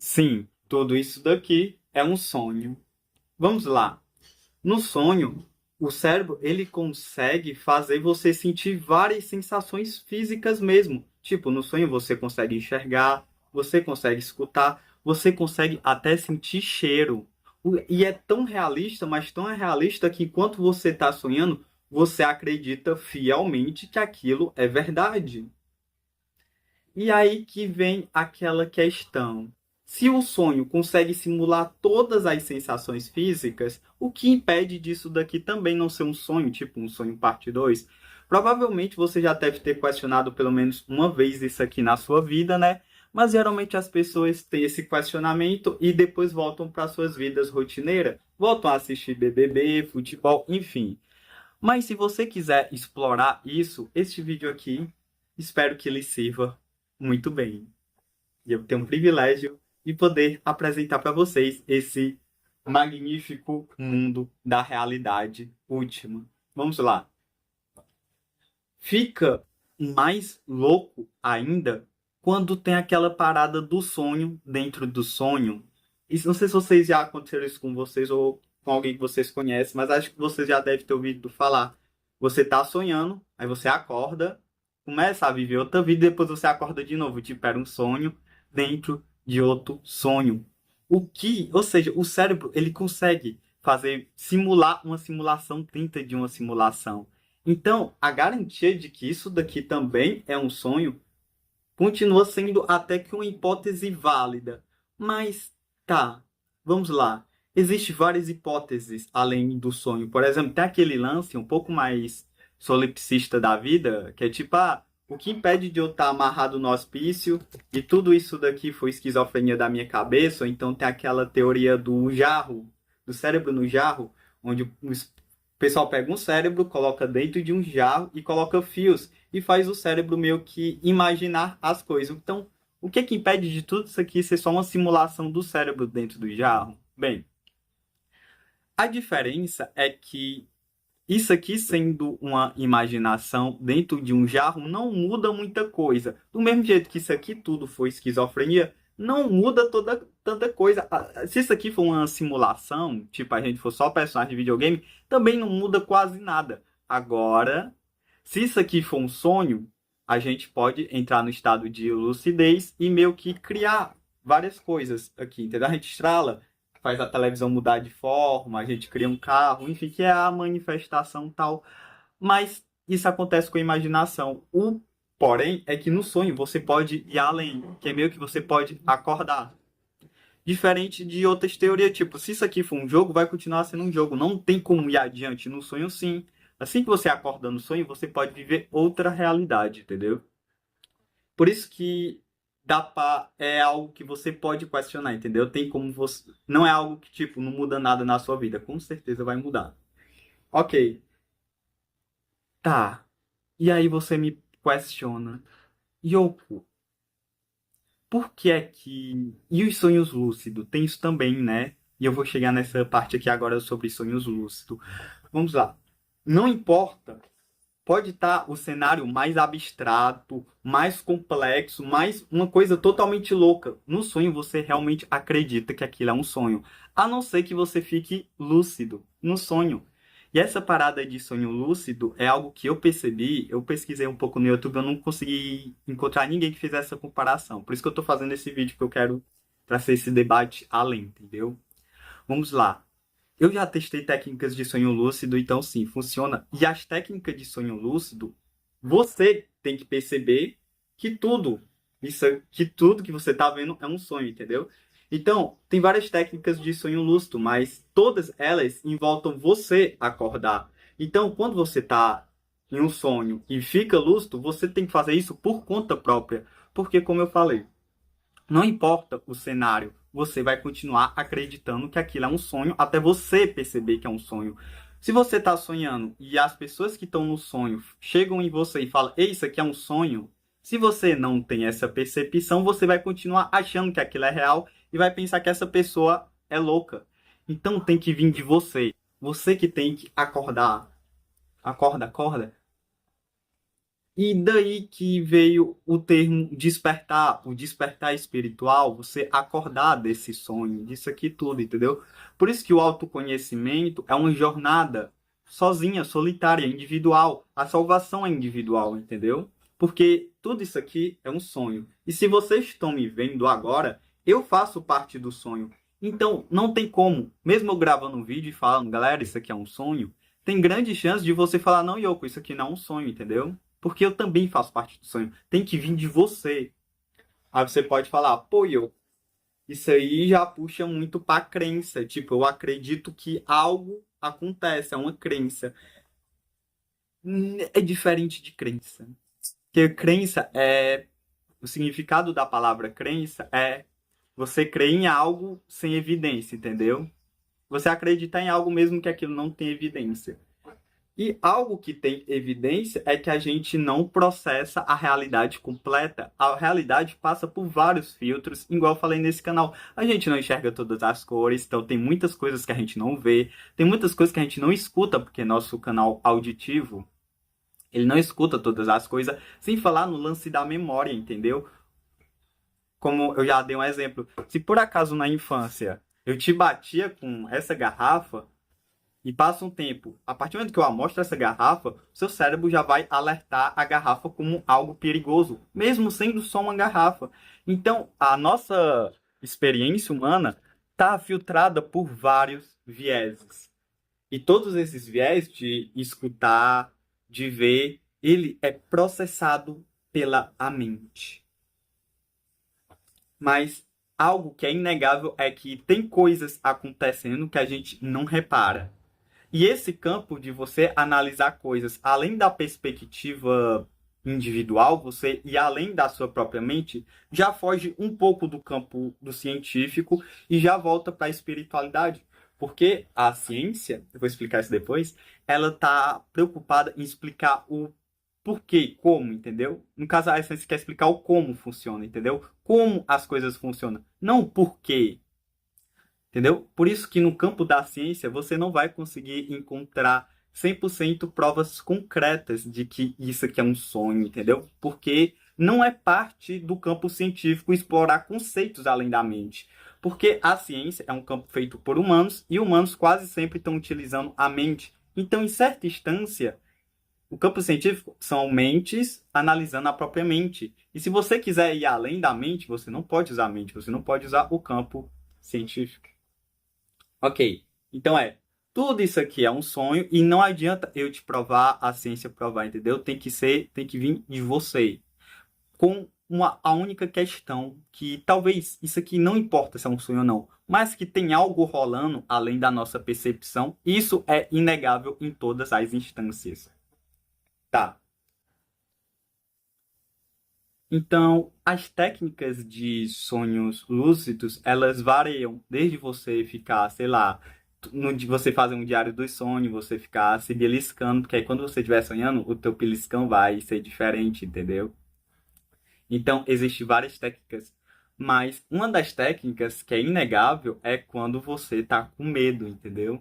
Sim, tudo isso daqui é um sonho. Vamos lá. No sonho, o cérebro ele consegue fazer você sentir várias sensações físicas mesmo. Tipo, no sonho você consegue enxergar, você consegue escutar, você consegue até sentir cheiro. E é tão realista, mas tão realista que enquanto você está sonhando, você acredita fielmente que aquilo é verdade. E aí que vem aquela questão. Se o sonho consegue simular todas as sensações físicas, o que impede disso daqui também não ser um sonho, tipo um sonho parte 2? Provavelmente você já deve ter questionado pelo menos uma vez isso aqui na sua vida, né? Mas geralmente as pessoas têm esse questionamento e depois voltam para suas vidas rotineiras, voltam a assistir BBB, futebol, enfim. Mas se você quiser explorar isso, este vídeo aqui, espero que lhe sirva muito bem. E eu tenho o privilégio de poder apresentar para vocês esse magnífico mundo da realidade última. Vamos lá. Fica mais louco ainda quando tem aquela parada do sonho dentro do sonho. Isso, não sei se vocês já aconteceram isso com vocês ou com alguém que vocês conhecem, mas acho que vocês já devem ter ouvido falar. Você tá sonhando, aí você acorda, começa a viver outra vida e depois você acorda de novo. Tipo, era um sonho dentro de outro sonho. Ou seja, o cérebro, ele consegue fazer, simular uma simulação dentro de uma simulação. Então, a garantia de que isso daqui também é um sonho continua sendo até que uma hipótese válida. Mas, tá, vamos lá. Existem várias hipóteses além do sonho. Por exemplo, tem aquele lance um pouco mais solipsista da vida, que é tipo, o que impede de eu estar amarrado no hospício e tudo isso daqui foi esquizofrenia da minha cabeça, ou então tem aquela teoria do jarro, do cérebro no jarro, onde o pessoal pega um cérebro, coloca dentro de um jarro e coloca fios e faz o cérebro meio que imaginar as coisas. Então, o que é que impede de tudo isso aqui ser só uma simulação do cérebro dentro do jarro? Bem, a diferença é que isso aqui sendo uma imaginação dentro de um jarro não muda muita coisa. Do mesmo jeito que isso aqui tudo foi esquizofrenia, não muda tanta coisa. Se isso aqui for uma simulação, tipo a gente for só personagem de videogame, também não muda quase nada. Agora, se isso aqui for um sonho, a gente pode entrar no estado de lucidez e meio que criar várias coisas aqui, entendeu? A gente estrala, faz a televisão mudar de forma, a gente cria um carro, enfim, que é a manifestação tal. Mas isso acontece com a imaginação. O porém é que no sonho você pode ir além, que é meio que você pode acordar. Diferente de outras teorias, tipo, se isso aqui for um jogo, vai continuar sendo um jogo. Não tem como ir adiante no sonho, sim. Assim que você acorda no sonho, você pode viver outra realidade, entendeu? Por isso que é algo que você pode questionar, entendeu? Tem como você. Não é algo que, tipo, não muda nada na sua vida. Com certeza vai mudar. Ok, tá. E aí você me questiona. Yoko, por que é que. E os sonhos lúcidos? Tem isso também, né? E eu vou chegar nessa parte aqui agora sobre sonhos lúcidos. Vamos lá. Não importa. Pode estar o cenário mais abstrato, mais complexo, mais uma coisa totalmente louca. No sonho você realmente acredita que aquilo é um sonho, a não ser que você fique lúcido no sonho. E essa parada de sonho lúcido é algo que eu percebi, eu pesquisei um pouco no YouTube, eu não consegui encontrar ninguém que fizesse essa comparação. Por isso que eu estou fazendo esse vídeo, que eu quero trazer esse debate além, entendeu? Vamos lá. Eu já testei técnicas de sonho lúcido, então sim, funciona. E as técnicas de sonho lúcido, você tem que perceber que tudo que você está vendo é um sonho, entendeu? Então, tem várias técnicas de sonho lúcido, mas todas elas envolvem você acordar. Então, quando você está em um sonho e fica lúcido, você tem que fazer isso por conta própria. Porque, como eu falei, não importa o cenário, você vai continuar acreditando que aquilo é um sonho até você perceber que é um sonho. Se você está sonhando e as pessoas que estão no sonho chegam em você e falam, ei, isso aqui é um sonho, se você não tem essa percepção, você vai continuar achando que aquilo é real e vai pensar que essa pessoa é louca. Então tem que vir de você. Você que tem que acordar. Acorda, acorda. E daí que veio o termo despertar, o despertar espiritual, você acordar desse sonho, disso aqui tudo, entendeu? Por isso que o autoconhecimento é uma jornada sozinha, solitária, individual. A salvação é individual, entendeu? Porque tudo isso aqui é um sonho. E se vocês estão me vendo agora, eu faço parte do sonho. Então, não tem como, mesmo eu gravando um vídeo e falando, galera, isso aqui é um sonho, tem grande chance de você falar, não, Yoko, isso aqui não é um sonho, entendeu? Porque eu também faço parte do sonho. Tem que vir de você. Aí você pode falar, pô, isso aí já puxa muito pra crença. Tipo, eu acredito que algo acontece, é uma crença. É diferente de crença. Porque crença é. O significado da palavra crença é você crer em algo sem evidência, entendeu? Você acreditar em algo mesmo que aquilo não tenha evidência. E algo que tem evidência é que a gente não processa a realidade completa. A realidade passa por vários filtros, igual eu falei nesse canal. A gente não enxerga todas as cores, então tem muitas coisas que a gente não vê, tem muitas coisas que a gente não escuta, porque nosso canal auditivo, ele não escuta todas as coisas, sem falar no lance da memória, entendeu? Como eu já dei um exemplo, se por acaso na infância eu te batia com essa garrafa, e passa um tempo. A partir do momento que eu amostro essa garrafa, seu cérebro já vai alertar a garrafa como algo perigoso, mesmo sendo só uma garrafa. Então, a nossa experiência humana está filtrada por vários vieses. E todos esses viés de escutar, de ver, ele é processado pela a mente. Mas algo que é inegável é que tem coisas acontecendo que a gente não repara. E esse campo de você analisar coisas além da perspectiva individual, você ir além da sua própria mente, já foge um pouco do campo do científico e já volta para a espiritualidade. Porque a ciência, eu vou explicar isso depois, ela está preocupada em explicar o porquê, como, entendeu? No caso, a ciência quer explicar o como funciona, entendeu? Como as coisas funcionam, não o porquê. Entendeu? Por isso que no campo da ciência você não vai conseguir encontrar 100% provas concretas de que isso aqui é um sonho, entendeu? Porque não é parte do campo científico explorar conceitos além da mente. Porque a ciência é um campo feito por humanos e humanos quase sempre estão utilizando a mente. Então, em certa instância, o campo científico são mentes analisando a própria mente. E se você quiser ir além da mente, você não pode usar a mente, você não pode usar o campo científico. Ok, então tudo isso aqui é um sonho e não adianta eu te provar, a ciência provar, entendeu? Tem que vir de você. Com a única questão que talvez isso aqui não importa se é um sonho ou não, mas que tem algo rolando além da nossa percepção, isso é inegável em todas as instâncias. Tá. Então, as técnicas de sonhos lúcidos, elas variam desde você ficar, sei lá, de você fazer um diário dos sonhos, você ficar se beliscando, porque aí quando você estiver sonhando, o teu beliscão vai ser diferente, entendeu? Então, existem várias técnicas, mas uma das técnicas que é inegável é quando você tá com medo, entendeu?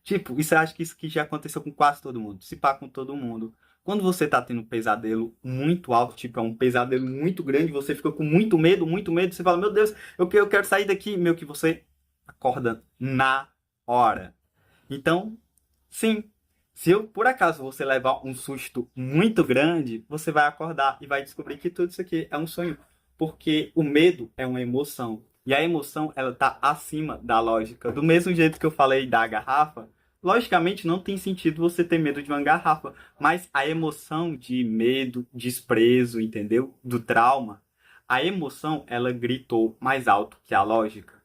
Tipo, isso eu acho que isso que já aconteceu com quase todo mundo. Se pá com todo mundo. Quando você tá tendo um pesadelo muito alto, tipo, é um pesadelo muito grande, você fica com muito medo, você fala, meu Deus, eu quero sair daqui, meu, que você acorda na hora. Então, sim, se eu, por acaso você levar um susto muito grande, você vai acordar e vai descobrir que tudo isso aqui é um sonho. Porque o medo é uma emoção. E a emoção, ela tá acima da lógica. Do mesmo jeito que eu falei da garrafa, logicamente não tem sentido você ter medo de uma garrafa. Mas a emoção de medo, desprezo, entendeu? Do trauma, a emoção, ela gritou mais alto que a lógica.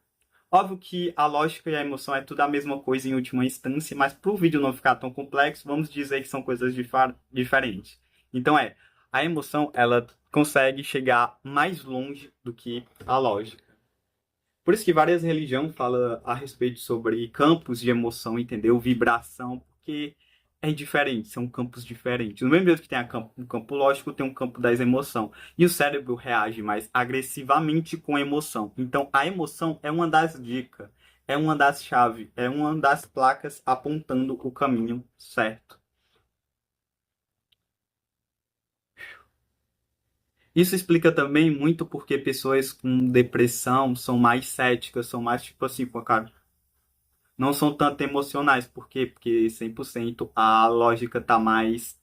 Óbvio que a lógica e a emoção é tudo a mesma coisa em última instância, mas para o vídeo não ficar tão complexo, vamos dizer que são coisas diferentes. Então a emoção ela consegue chegar mais longe do que a lógica. Por isso que várias religiões falam a respeito sobre campos de emoção, entendeu? Vibração, porque é diferente, são campos diferentes. No mesmo jeito que tem um campo lógico, tem um campo das emoções. E o cérebro reage mais agressivamente com a emoção. Então, a emoção é uma das dicas, é uma das chaves, é uma das placas apontando o caminho certo. Isso explica também muito porque pessoas com depressão são mais céticas, são mais tipo assim, pô, cara, não são tanto emocionais. Por quê? Porque 100% a lógica tá mais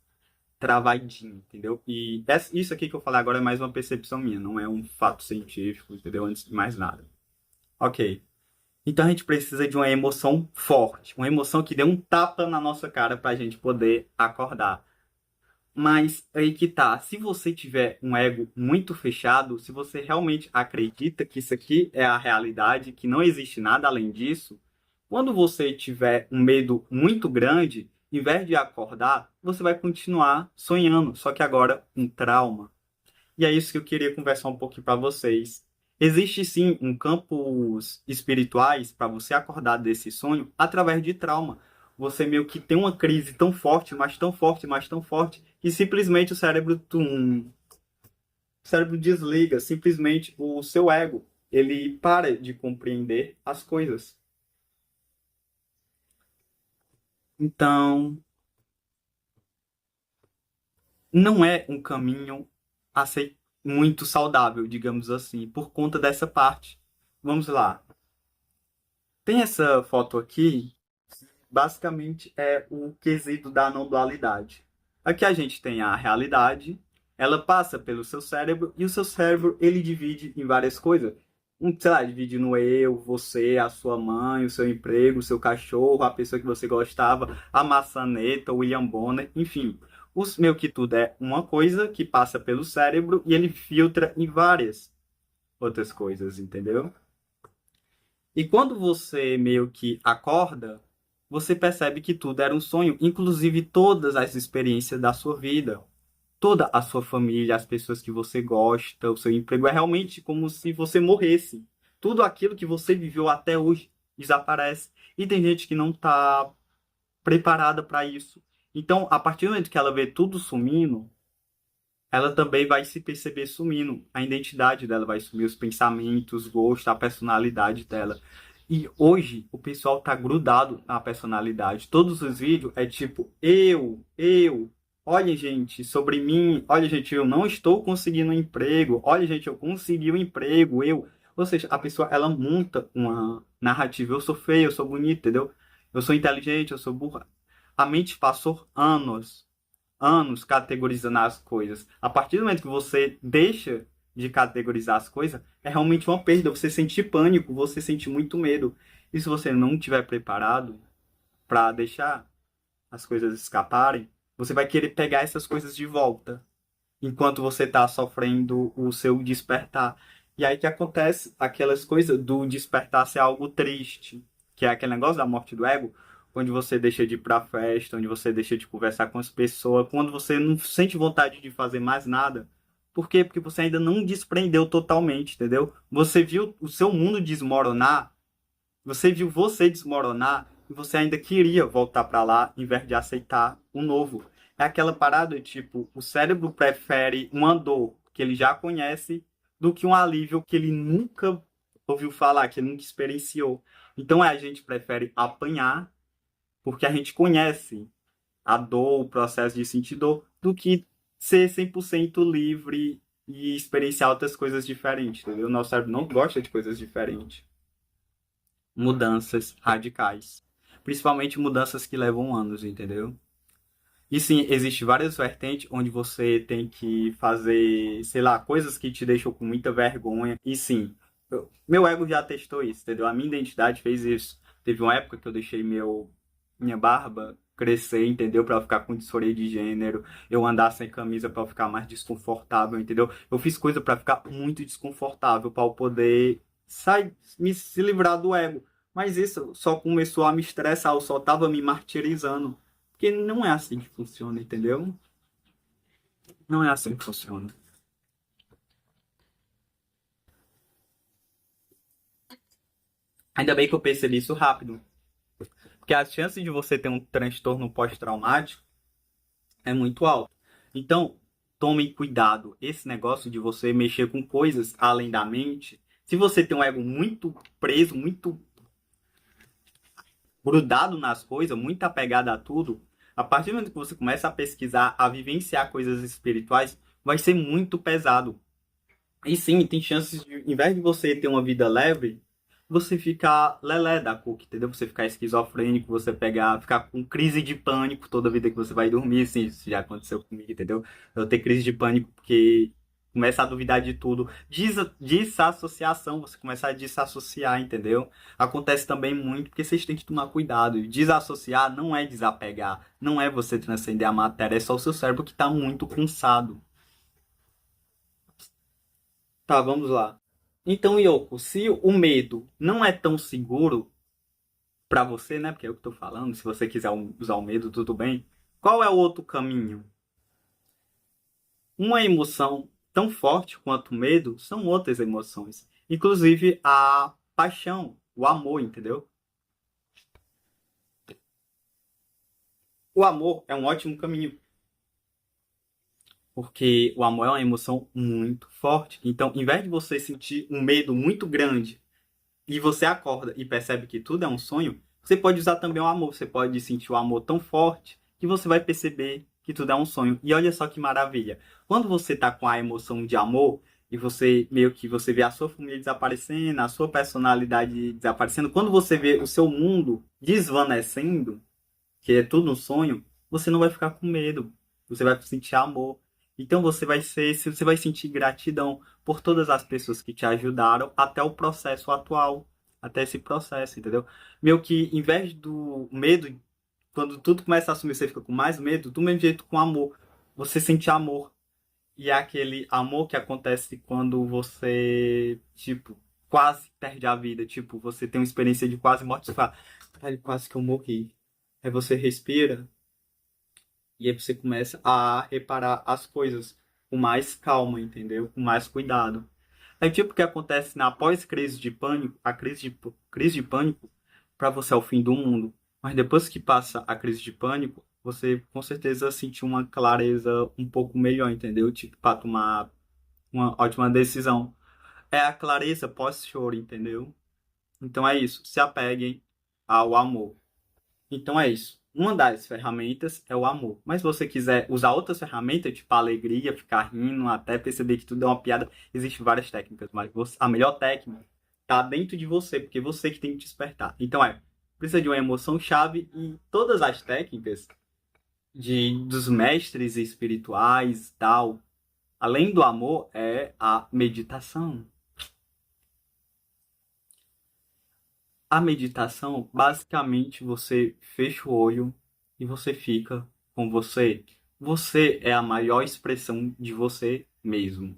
travadinha, entendeu? E isso aqui que eu falei agora é mais uma percepção minha, não é um fato científico, entendeu? Antes de mais nada. Ok. Então a gente precisa de uma emoção forte, uma emoção que dê um tapa na nossa cara pra gente poder acordar. Mas aí que tá, se você tiver um ego muito fechado, se você realmente acredita que isso aqui é a realidade, que não existe nada além disso, quando você tiver um medo muito grande, em vez de acordar, você vai continuar sonhando, só que agora um trauma. E é isso que eu queria conversar um pouquinho para vocês. Existe sim um campos espirituais para você acordar desse sonho através de trauma. Você meio que tem uma crise tão forte, mas tão forte, mas tão forte, que simplesmente o cérebro desliga, simplesmente o seu ego, ele para de compreender as coisas. Então, não é um caminho a ser muito saudável, digamos assim, por conta dessa parte. Vamos lá. Tem essa foto aqui, basicamente é o quesito da não dualidade. Aqui a gente tem a realidade, ela passa pelo seu cérebro e o seu cérebro ele divide em várias coisas. Sei lá, divide no eu, você, a sua mãe, o seu emprego, o seu cachorro, a pessoa que você gostava, a maçaneta, o William Bonner, enfim. Os meio que tudo é uma coisa que passa pelo cérebro e ele filtra em várias outras coisas, entendeu? E quando você meio que acorda, você percebe que tudo era um sonho, inclusive todas as experiências da sua vida, toda a sua família, as pessoas que você gosta, o seu emprego, é realmente como se você morresse. Tudo aquilo que você viveu até hoje desaparece. E tem gente que não está preparada para isso. Então, a partir do momento que ela vê tudo sumindo, ela também vai se perceber sumindo. A identidade dela vai sumir, os pensamentos, os gostos, a personalidade dela. E hoje o pessoal tá grudado na personalidade. Todos os vídeos é tipo, eu. Olha, gente, sobre mim. Olha, gente, eu não estou conseguindo um emprego. Olha, gente, eu consegui um emprego, eu. Ou seja, a pessoa, ela monta uma narrativa. Eu sou feio, eu sou bonito, entendeu? Eu sou inteligente, eu sou burra. A mente passou anos categorizando as coisas. A partir do momento que você deixa de categorizar as coisas, é realmente uma perda. Você sente pânico, você sente muito medo. E se você não estiver preparado para deixar as coisas escaparem, você vai querer pegar essas coisas de volta, enquanto você está sofrendo o seu despertar. E aí que acontece aquelas coisas do despertar ser algo triste, que é aquele negócio da morte do ego, onde você deixa de ir pra festa, onde você deixa de conversar com as pessoas, quando você não sente vontade de fazer mais nada. Por quê? Porque você ainda não desprendeu totalmente, entendeu? Você viu o seu mundo desmoronar, você viu você desmoronar e você ainda queria voltar para lá em vez de aceitar o novo. É aquela parada, tipo, o cérebro prefere uma dor que ele já conhece do que um alívio que ele nunca ouviu falar, que ele nunca experienciou. Então a gente prefere apanhar porque a gente conhece a dor, o processo de sentir dor, do que ser 100% livre e experienciar outras coisas diferentes, entendeu? O nosso cérebro não gosta de coisas diferentes. Mudanças radicais. Principalmente mudanças que levam anos, entendeu? E sim, existe várias vertentes onde você tem que fazer, sei lá, coisas que te deixam com muita vergonha. E sim, meu ego já testou isso, entendeu? A minha identidade fez isso. Teve uma época que eu deixei minha barba crescer, entendeu? Pra eu ficar com disforia de gênero, eu andar sem camisa pra eu ficar mais desconfortável, entendeu? Eu fiz coisa pra ficar muito desconfortável, pra eu poder se livrar do ego. Mas isso só começou a me estressar, eu só tava me martirizando. Porque não é assim que funciona, entendeu? Não é assim que funciona. Ainda bem que eu percebi isso rápido. Porque a chance de você ter um transtorno pós-traumático é muito alta. Então, tomem cuidado. Esse negócio de você mexer com coisas além da mente. Se você tem um ego muito preso, muito grudado nas coisas, muito apegado a tudo, a partir do momento que você começa a pesquisar, a vivenciar coisas espirituais, vai ser muito pesado. E sim, tem chances de, em vez de você ter uma vida leve, você ficar lelé da cuca, entendeu? Você ficar esquizofrênico, você pegar, ficar com crise de pânico toda vida que você vai dormir, assim, isso já aconteceu comigo, entendeu? Eu ter crise de pânico porque começa a duvidar de tudo. Desassociação, você começa a desassociar, entendeu? Acontece também muito porque vocês têm que tomar cuidado. E desassociar não é desapegar, não é você transcender a matéria, é só o seu cérebro que está muito cansado. Tá, vamos lá. Então, Yoko, se o medo não é tão seguro pra você, né? Porque é o que eu tô falando, se você quiser usar o medo, tudo bem. Qual é o outro caminho? Uma emoção tão forte quanto o medo são outras emoções. Inclusive a paixão, o amor, entendeu? O amor é um ótimo caminho, porque o amor é uma emoção muito forte. Então, em vez de você sentir um medo muito grande e você acorda e percebe que tudo é um sonho, você pode usar também o amor. Você pode sentir o amor tão forte que você vai perceber que tudo é um sonho. E olha só que maravilha. Quando você tá com a emoção de amor e você meio que você vê a sua família desaparecendo, a sua personalidade desaparecendo, quando você vê o seu mundo desvanecendo, que é tudo um sonho, você não vai ficar com medo. Você vai sentir amor. Então você vai sentir gratidão por todas as pessoas que te ajudaram até o processo atual, até esse processo, entendeu? Meio que em vez do medo, quando tudo começa a assumir, você fica com mais medo, do mesmo jeito com amor. Você sente amor. E é aquele amor que acontece quando você, tipo, quase perde a vida. Tipo, você tem uma experiência de quase morte. Você fala, "Caralho, quase que eu morri." Aí você respira e aí você começa a reparar as coisas com mais calma, entendeu? Com mais cuidado. É tipo o que acontece na pós-crise de pânico, a crise de pânico para você é o fim do mundo. Mas depois que passa a crise de pânico, você com certeza sentiu uma clareza um pouco melhor, entendeu? Tipo, para tomar uma ótima decisão. É a clareza pós-choro, entendeu? Então é isso. Se apeguem ao amor. Então é isso. Uma das ferramentas é o amor. Mas se você quiser usar outras ferramentas, tipo a alegria, ficar rindo, até perceber que tudo é uma piada, existem várias técnicas, mas a melhor técnica está dentro de você, porque você que tem que despertar. Então precisa de uma emoção chave e todas as técnicas dos mestres espirituais, tal, além do amor, é a meditação. A meditação, basicamente, você fecha o olho e você fica com você. Você é a maior expressão de você mesmo.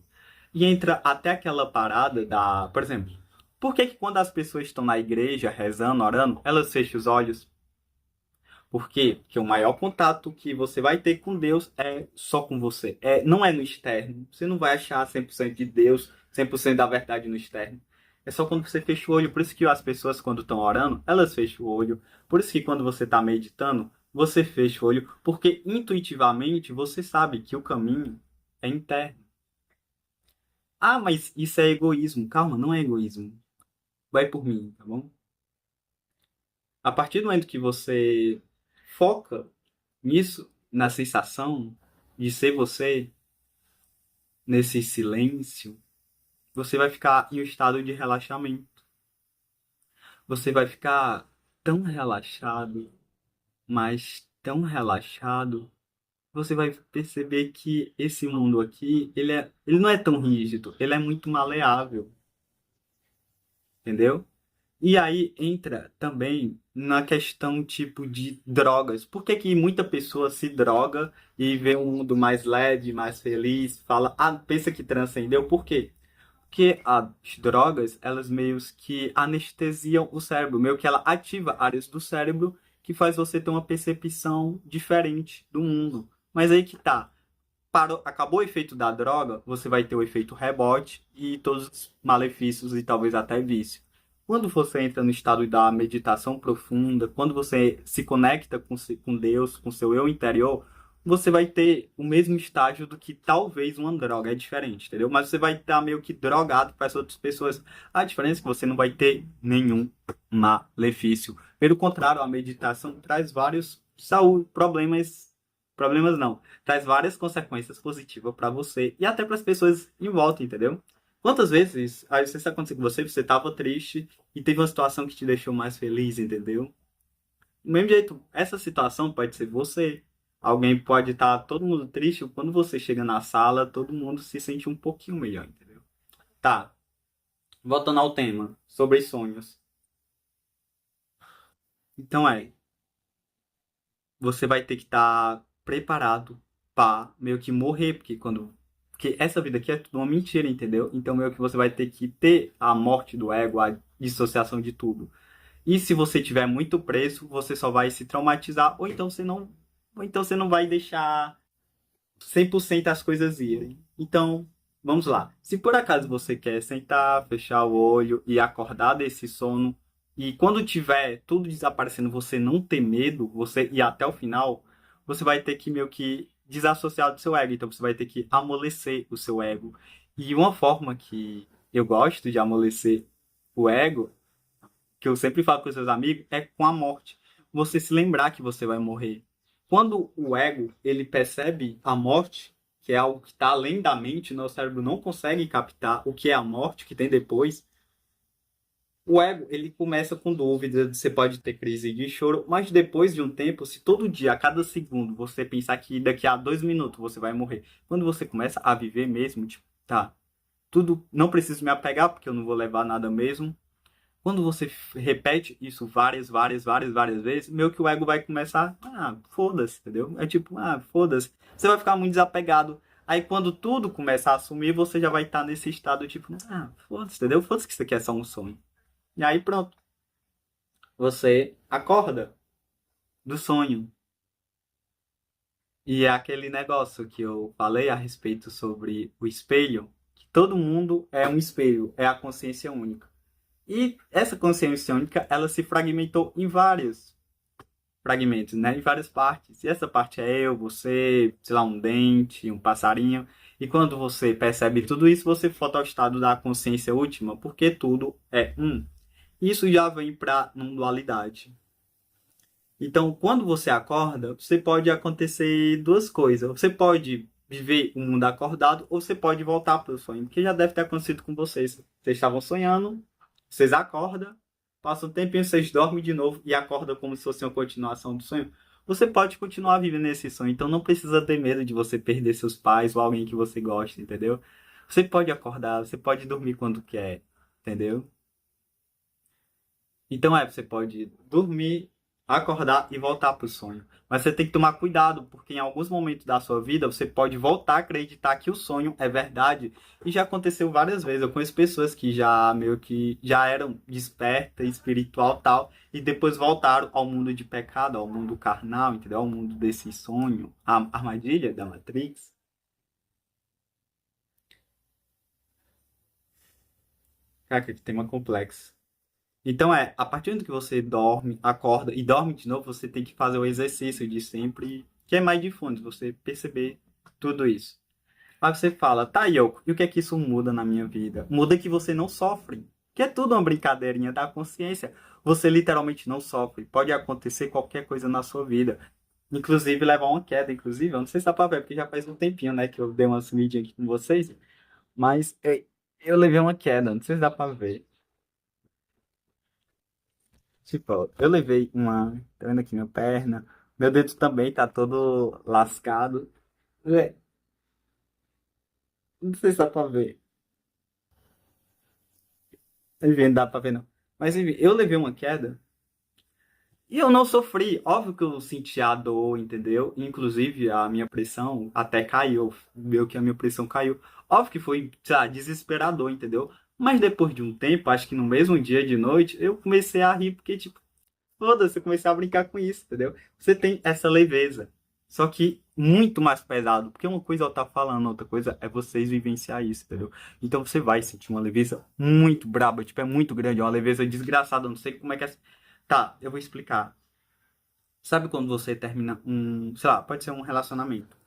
E entra até aquela parada da, por exemplo, por que que quando as pessoas estão na igreja rezando, orando, elas fecham os olhos? Por quê? Porque o maior contato que você vai ter com Deus é só com você. Não é no externo. Você não vai achar 100% de Deus, 100% da verdade no externo. É só quando você fecha o olho. Por isso que as pessoas, quando estão orando, elas fecham o olho. Por isso que quando você está meditando, você fecha o olho. Porque intuitivamente você sabe que o caminho é interno. Ah, mas isso é egoísmo. Calma, não é egoísmo. Vai por mim, tá bom? A partir do momento que você foca nisso, na sensação de ser você, nesse silêncio, você vai ficar em um estado de relaxamento. Você vai ficar tão relaxado, mas tão relaxado, você vai perceber que esse mundo aqui, ele não é tão rígido, ele é muito maleável, entendeu? E aí entra também na questão tipo de drogas. Por que que muita pessoa se droga e vê um mundo mais leve, mais feliz, fala, pensa que transcendeu? Por quê? Porque as drogas, elas meio que anestesiam o cérebro, meio que ela ativa áreas do cérebro que faz você ter uma percepção diferente do mundo. Mas aí que tá. Acabou o efeito da droga, você vai ter o efeito rebote e todos os malefícios e talvez até vício. Quando você entra no estado da meditação profunda, quando você se conecta com Deus, com seu eu interior, você vai ter o mesmo estágio do que talvez uma droga. É diferente, entendeu? Mas você vai estar meio que drogado para as outras pessoas. A diferença é que você não vai ter nenhum malefício. Pelo contrário, a meditação traz vários problemas não, traz várias consequências positivas para você e até para as pessoas em volta, entendeu? Quantas vezes, aí se isso aconteceu com você, você tava triste e teve uma situação que te deixou mais feliz, entendeu? Do mesmo jeito, essa situação pode ser você. Alguém pode estar todo mundo triste, quando você chega na sala, todo mundo se sente um pouquinho melhor, entendeu? Tá, voltando ao tema, sobre sonhos. Então você vai ter que estar preparado para meio que morrer, porque essa vida aqui é tudo uma mentira, entendeu? Então meio que você vai ter que ter a morte do ego, a dissociação de tudo. E se você tiver muito preso, você só vai se traumatizar, ou então você não vai deixar 100% as coisas irem. Então, vamos lá. Se por acaso você quer sentar, fechar o olho e acordar desse sono, e quando tiver tudo desaparecendo, você não ter medo, você ir até o final, você vai ter que meio que desassociar do seu ego. Então, você vai ter que amolecer o seu ego. E uma forma que eu gosto de amolecer o ego, que eu sempre falo com os seus amigos, é com a morte. Você se lembrar que você vai morrer. Quando o ego ele percebe a morte, que é algo que está além da mente, nosso cérebro não consegue captar o que é a morte, que tem depois. O ego ele começa com dúvida, você pode ter crise de choro, mas depois de um tempo, se todo dia, a cada segundo, você pensar que daqui a 2 minutos você vai morrer, quando você começa a viver mesmo, tipo, tá, tudo, não preciso me apegar porque eu não vou levar nada mesmo. Quando você repete isso várias vezes, meio que o ego vai começar, foda-se, entendeu? É tipo, foda-se. Você vai ficar muito desapegado. Aí quando tudo começar a assumir, você já vai estar nesse estado tipo, foda-se, entendeu? Foda-se que isso aqui é só um sonho. E aí pronto, você acorda do sonho. E é aquele negócio que eu falei a respeito sobre o espelho, que todo mundo é um espelho, é a consciência única. E essa consciência única, ela se fragmentou em vários fragmentos, né? Em várias partes. E essa parte é eu, você, sei lá, um dente, um passarinho. E quando você percebe tudo isso, você volta ao estado da consciência última, porque tudo é um. Isso já vem para não dualidade. Então, quando você acorda, você pode acontecer duas coisas. Você pode viver o mundo acordado ou você pode voltar para o sonho, porque já deve ter acontecido com vocês. Vocês estavam sonhando, vocês acordam, passa um tempinho, vocês dormem de novo e acordam como se fosse uma continuação do sonho. Você pode continuar vivendo esse sonho, então não precisa ter medo de você perder seus pais ou alguém que você gosta, entendeu? Você pode acordar, você pode dormir quando quer, entendeu? Então você pode dormir, acordar e voltar para o sonho. Mas você tem que tomar cuidado, porque em alguns momentos da sua vida você pode voltar a acreditar que o sonho é verdade. E já aconteceu várias vezes. Eu conheço pessoas que já meio que já eram despertas, espiritual tal, e depois voltaram ao mundo de pecado, ao mundo carnal, entendeu? Ao mundo desse sonho, a armadilha da Matrix. Cara, que tema complexo. Então a partir do que você dorme, acorda e dorme de novo, você tem que fazer o exercício de sempre, que é mais de fundo, você perceber tudo isso. Aí você fala, tá, Yoko, e o que é que isso muda na minha vida? Muda que você não sofre, que é tudo uma brincadeirinha da consciência. Você literalmente não sofre. Pode acontecer qualquer coisa na sua vida. Inclusive levar uma queda, inclusive, eu não sei se dá pra ver, porque já faz um tempinho, né, que eu dei uma sumidinha aqui com vocês, mas eu levei uma queda, não sei se dá pra ver. Tipo, eu levei uma. Tá vendo aqui minha perna? Meu dedo também tá todo lascado. É, não sei se dá pra ver. Enfim, não dá pra ver não. Mas enfim, eu levei uma queda e eu não sofri. Óbvio que eu senti a dor, entendeu? Inclusive a minha pressão até caiu. Meio que a minha pressão caiu. Óbvio que foi, sei lá, desesperador, entendeu? Mas depois de um tempo, acho que no mesmo dia de noite, eu comecei a rir, porque, tipo, foda-se, eu comecei a brincar com isso, entendeu? Você tem essa leveza. Só que muito mais pesado. Porque uma coisa é eu estar falando, outra coisa é vocês vivenciar isso, entendeu? Então você vai sentir uma leveza muito braba, tipo, é muito grande, é uma leveza desgraçada. Eu não sei como é que é. Tá, eu vou explicar. Sabe quando você termina sei lá, pode ser um relacionamento.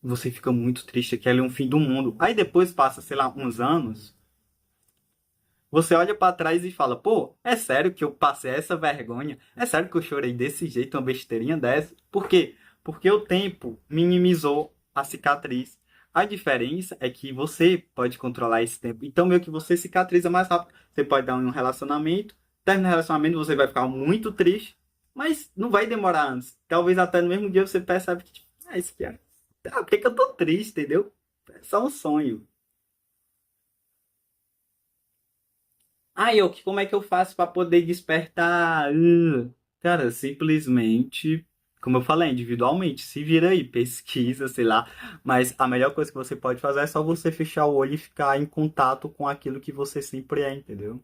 Você fica muito triste, que é um fim do mundo. Aí depois passa, sei lá, uns anos. Você olha pra trás e fala, pô, é sério que eu passei essa vergonha? É sério que eu chorei desse jeito, uma besteirinha dessa? Por quê? Porque o tempo minimizou a cicatriz. A diferença é que você pode controlar esse tempo. Então, meio que você cicatriza mais rápido. Você pode dar um relacionamento, termina o relacionamento, você vai ficar muito triste, mas não vai demorar anos. Talvez até no mesmo dia você percebe que, tipo, isso aqui é. Por que que eu tô triste, entendeu? É só um sonho. Como é que eu faço para poder despertar? Cara, simplesmente, como eu falei, individualmente, se vira aí, pesquisa, sei lá. Mas a melhor coisa que você pode fazer é só você fechar o olho e ficar em contato com aquilo que você sempre é, entendeu?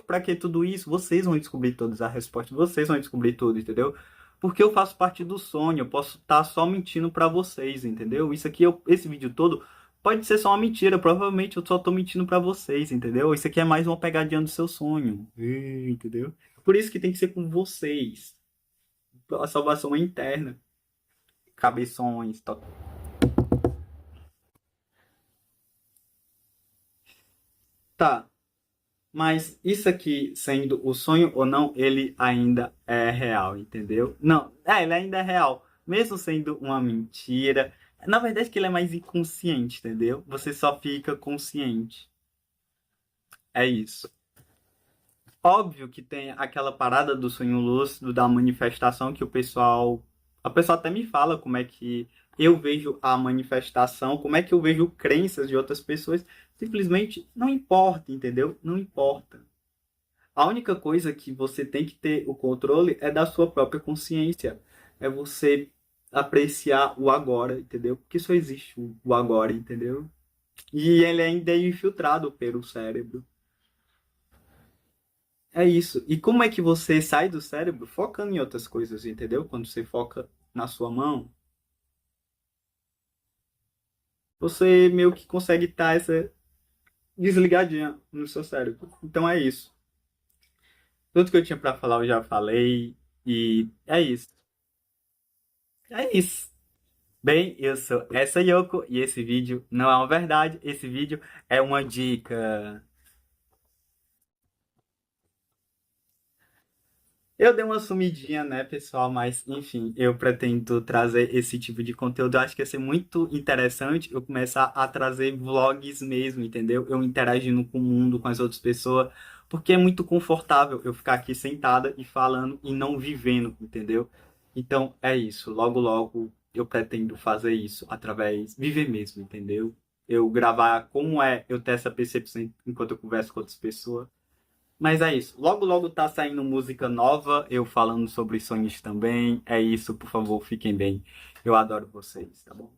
Pra que tudo isso? Vocês vão descobrir todas as respostas, vocês vão descobrir tudo, entendeu? Porque eu faço parte do sonho, eu posso estar só mentindo pra vocês, entendeu? Isso aqui, esse vídeo todo, pode ser só uma mentira, provavelmente eu só tô mentindo pra vocês, entendeu? Isso aqui é mais uma pegadinha do seu sonho, entendeu? Por isso que tem que ser com vocês. A salvação é interna. Cabeções, tá. Mas isso aqui, sendo o sonho ou não, ele ainda é real, entendeu? Não, ele ainda é real. Mesmo sendo uma mentira. Na verdade, que ele é mais inconsciente, entendeu? Você só fica consciente. É isso. Óbvio que tem aquela parada do sonho lúcido, da manifestação que o pessoal. A pessoa até me fala como é que eu vejo a manifestação, como é que eu vejo crenças de outras pessoas. Simplesmente não importa, entendeu? Não importa. A única coisa que você tem que ter o controle é da sua própria consciência. É você apreciar o agora, entendeu? Porque só existe o agora, entendeu? E ele ainda é infiltrado pelo cérebro. É isso. E como é que você sai do cérebro focando em outras coisas, entendeu? Quando você foca na sua mão, você meio que consegue estar essa desligadinha no seu cérebro. Então é isso. Tudo que eu tinha pra falar eu já falei. E é isso. É isso. Bem, eu sou essa Yoko e esse vídeo não é uma verdade, esse vídeo é uma dica. Eu dei uma sumidinha, né, pessoal, mas enfim, eu pretendo trazer esse tipo de conteúdo. Eu acho que ia ser muito interessante eu começar a trazer vlogs mesmo, entendeu? Eu interagindo com o mundo, com as outras pessoas, porque é muito confortável eu ficar aqui sentada e falando e não vivendo, entendeu? Então é isso. Logo, logo eu pretendo fazer isso através, viver mesmo, entendeu? Eu gravar como é eu ter essa percepção enquanto eu converso com outras pessoas. Mas é isso. Logo, logo tá saindo música nova, eu falando sobre sonhos também. É isso, por favor, fiquem bem. Eu adoro vocês, tá bom?